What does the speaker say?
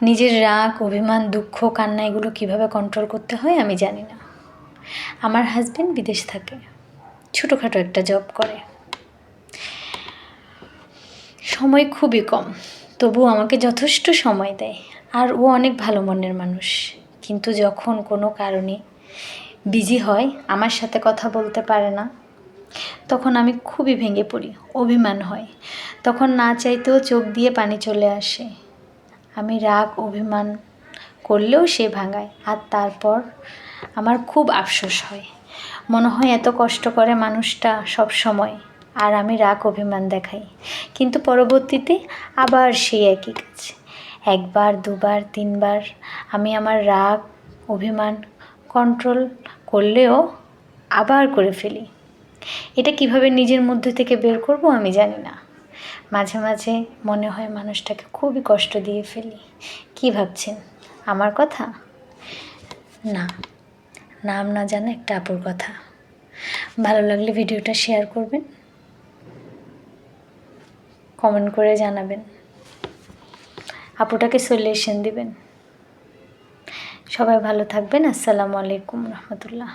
নিজের রাগ, অভিমান, দুঃখ, কান্না এগুলো কীভাবে কন্ট্রোল করতে হয় আমি জানি না। আমার হাজবেন্ড বিদেশ থাকে, ছোটোখাটো একটা জব করে, সময় খুবই কম, তবু আমাকে যথেষ্ট সময় দেয়। আর ও অনেক ভালো মনের মানুষ, কিন্তু যখন কোনো কারণে বিজি হয়, আমার সাথে কথা বলতে পারে না, তখন আমি খুবই ভেঙে পড়ি, অভিমান হয়। তখন না চাইতেও চোখ দিয়ে পানি চলে আসে। আমি রাগ অভিমান করলেও সে ভাঙায়, আর তারপর আমার খুব আফসোস হয়। মনে হয় এত কষ্ট করে মানুষটা সব সময়, আর আমি রাগ অভিমান দেখাই, কিন্তু পরবর্তীতে আবার সেই একই কাজ। একবার দুবার তিনবার আমি আমার রাগ অভিমান কন্ট্রোল করলেও আবার করে ফেলি। এটা কিভাবে নিজের মধ্যে থেকে বের করব আমি জানি না। মাঝে মাঝে মনে হয় মানুষটাকে খুবই কষ্ট দিয়ে ফেলি। কি ভাবছেন আমার কথা? না, নাম না জানা একটা আপুর কথা। ভালো লাগলে ভিডিওটা শেয়ার করবেন, কমেন্ট করে জানাবেন, আপুটাকে সলিউশন দিবেন। সবাই ভালো থাকবেন। আসসালামু আলাইকুম রহমতুল্লাহ।